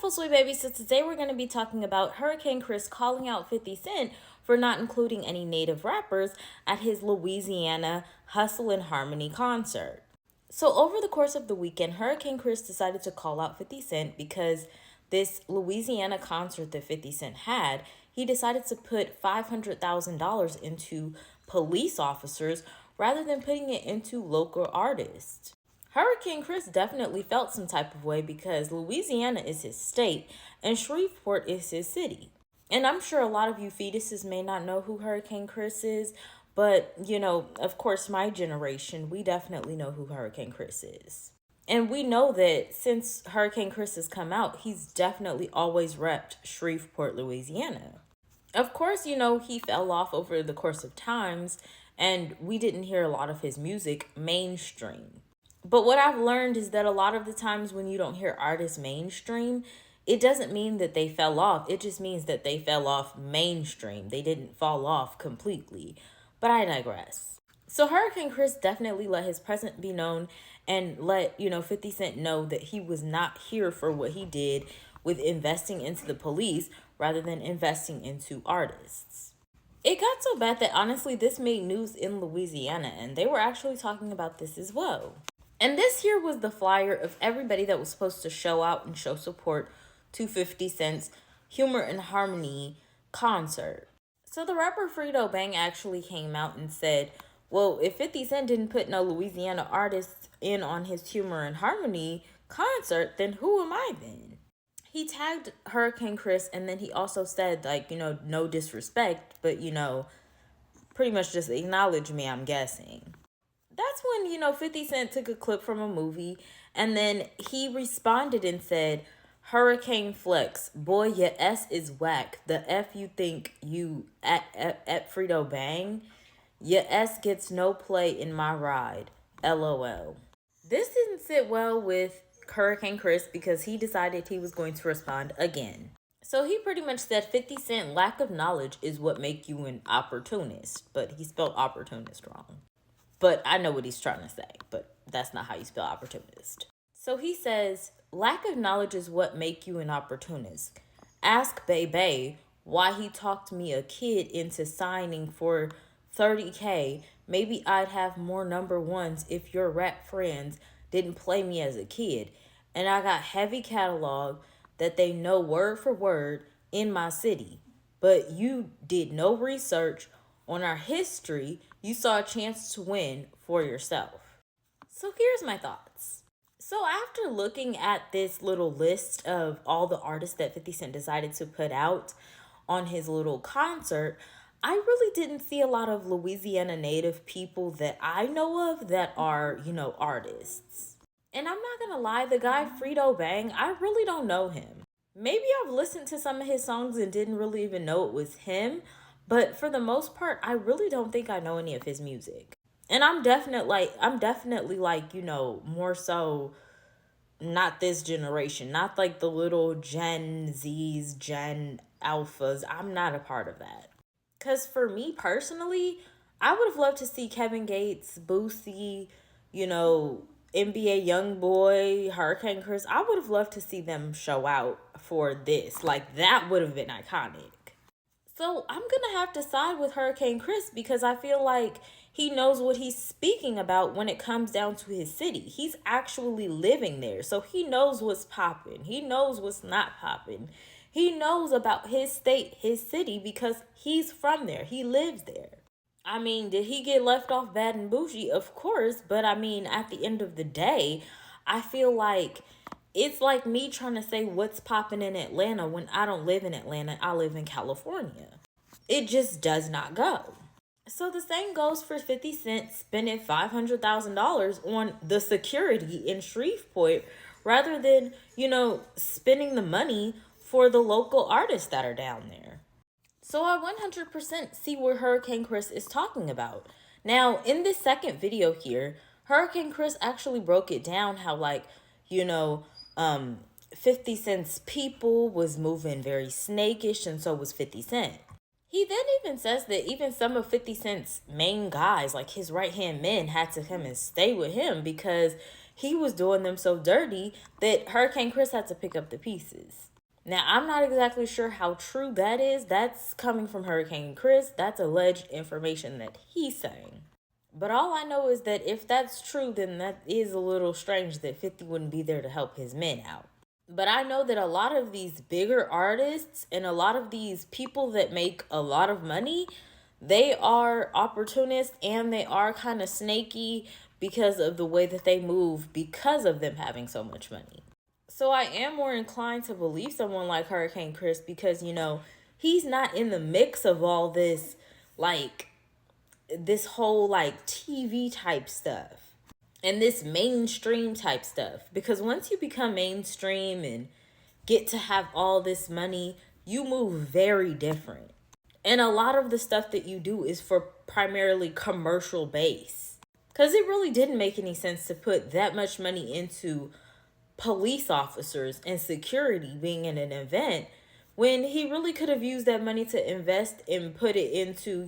beautiful sweet baby. So today we're going to be talking about Hurricane Chris calling out 50 Cent for not including any native rappers at his Louisiana Hustle and Harmony concert. So over the course of the weekend, Hurricane Chris decided to call out 50 Cent because this Louisiana concert that 50 Cent had, he decided to put $500,000 into police officers rather than putting it into local artists. Hurricane Chris definitely felt some type of way because Louisiana is his state and Shreveport is his city. And I'm sure a lot of you fetuses may not know who Hurricane Chris is, but, of course, my generation, we definitely know who Hurricane Chris is. And we know that since Hurricane Chris has come out, he's definitely always repped Shreveport, Louisiana. Of course, he fell off over the course of times, and we didn't hear a lot of his music mainstream. But what I've learned is that a lot of the times when you don't hear artists mainstream, it doesn't mean that they fell off. It just means that they fell off mainstream. They didn't fall off completely. But I digress. So Hurricane Chris definitely let his presence be known and let, 50 Cent know that he was not here for what he did with investing into the police rather than investing into artists. It got so bad that honestly this made news in Louisiana and they were actually talking about this as well. And this here was the flyer of everybody that was supposed to show out and show support to 50 Cent's Humor and Harmony concert. So the rapper Frito Bang actually came out and said, well, if 50 Cent didn't put no Louisiana artists in on his Humor and Harmony concert, then who am I then? He tagged Hurricane Chris and then he also said, no disrespect, but, pretty much just acknowledge me, I'm guessing. That's when, 50 Cent took a clip from a movie and then he responded and said, Hurricane Flex, boy, your S is whack. The F you think you at Frito Bang, your S gets no play in my ride. LOL. This didn't sit well with Hurricane Chris because he decided he was going to respond again. So he pretty much said 50 Cent lack of knowledge is what make you an opportunist, but he spelled opportunist wrong. But I know what he's trying to say, but that's not how you spell opportunist. So he says, lack of knowledge is what make you an opportunist. Ask Bebe why he talked me a kid into signing for $30K. Maybe I'd have more number ones if your rap friends didn't play me as a kid. And I got heavy catalog that they know word for word in my city. But you did no research on our history. You saw a chance to win for yourself. So here's my thoughts. So after looking at this little list of all the artists that 50 Cent decided to put out on his little concert, I really didn't see a lot of Louisiana native people that I know of that are, artists. And I'm not going to lie, the guy Frito Bang, I really don't know him. Maybe I've listened to some of his songs and didn't really even know it was him. But for the most part, I really don't think I know any of his music. And I'm definitely more so not this generation, not like the little Gen Zs, Gen Alphas. I'm not a part of that. Because for me personally, I would have loved to see Kevin Gates, Boosie, NBA Youngboy, Hurricane Chris. I would have loved to see them show out for this. That would have been iconic. So I'm going to have to side with Hurricane Chris because I feel like he knows what he's speaking about when it comes down to his city. He's actually living there. So he knows what's popping. He knows what's not popping. He knows about his state, his city, because he's from there. He lives there. I mean, did he get left off bad and bougie? Of course. But I mean, at the end of the day, I feel like it's like me trying to say what's popping in Atlanta when I don't live in Atlanta. I live in California. It just does not go. So the same goes for 50 Cent spending $500,000 on the security in Shreveport rather than, spending the money for the local artists that are down there. So I 100% see what Hurricane Chris is talking about. Now, in this second video here, Hurricane Chris actually broke it down how 50 Cent's people was moving very snakish and so was 50 Cent. He then even says that even some of 50 Cent's main guys, like his right-hand men, had to come and stay with him because he was doing them so dirty that Hurricane Chris had to pick up the pieces. Now, I'm not exactly sure how true that is. That's coming from Hurricane Chris. That's alleged information that he's saying. But all I know is that if that's true, then that is a little strange that 50 wouldn't be there to help his men out. But I know that a lot of these bigger artists and a lot of these people that make a lot of money, they are opportunists and they are kind of snaky because of the way that they move because of them having so much money. So I am more inclined to believe someone like Hurricane Chris because, he's not in the mix of all this, like, this whole, like, TV type stuff and this mainstream type stuff. Because once you become mainstream and get to have all this money, you move very different. And a lot of the stuff that you do is for primarily commercial base. Because it really didn't make any sense to put that much money into police officers and security being in an event when he really could have used that money to invest and put it into,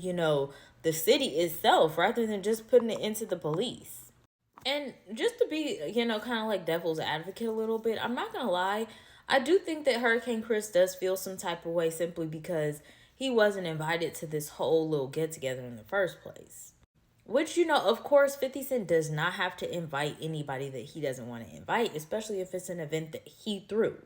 the city itself rather than just putting it into the police. And just to be, kind of like devil's advocate a little bit, I'm not going to lie. I do think that Hurricane Chris does feel some type of way simply because he wasn't invited to this whole little get together in the first place. Which, of course, 50 Cent does not have to invite anybody that he doesn't want to invite, especially if it's an event that he threw.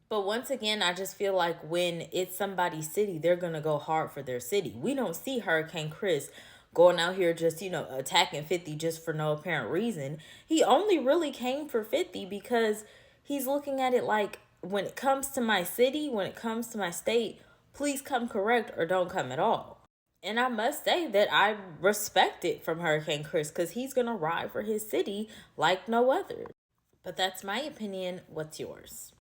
But once again, I just feel like when it's somebody's city, they're going to go hard for their city. We don't see Hurricane Chris going out here just, attacking 50 just for no apparent reason. He only really came for 50 because he's looking at it like, when it comes to my city, when it comes to my state, please come correct or don't come at all. And I must say that I respect it from Hurricane Chris because he's going to ride for his city like no other. But that's my opinion. What's yours?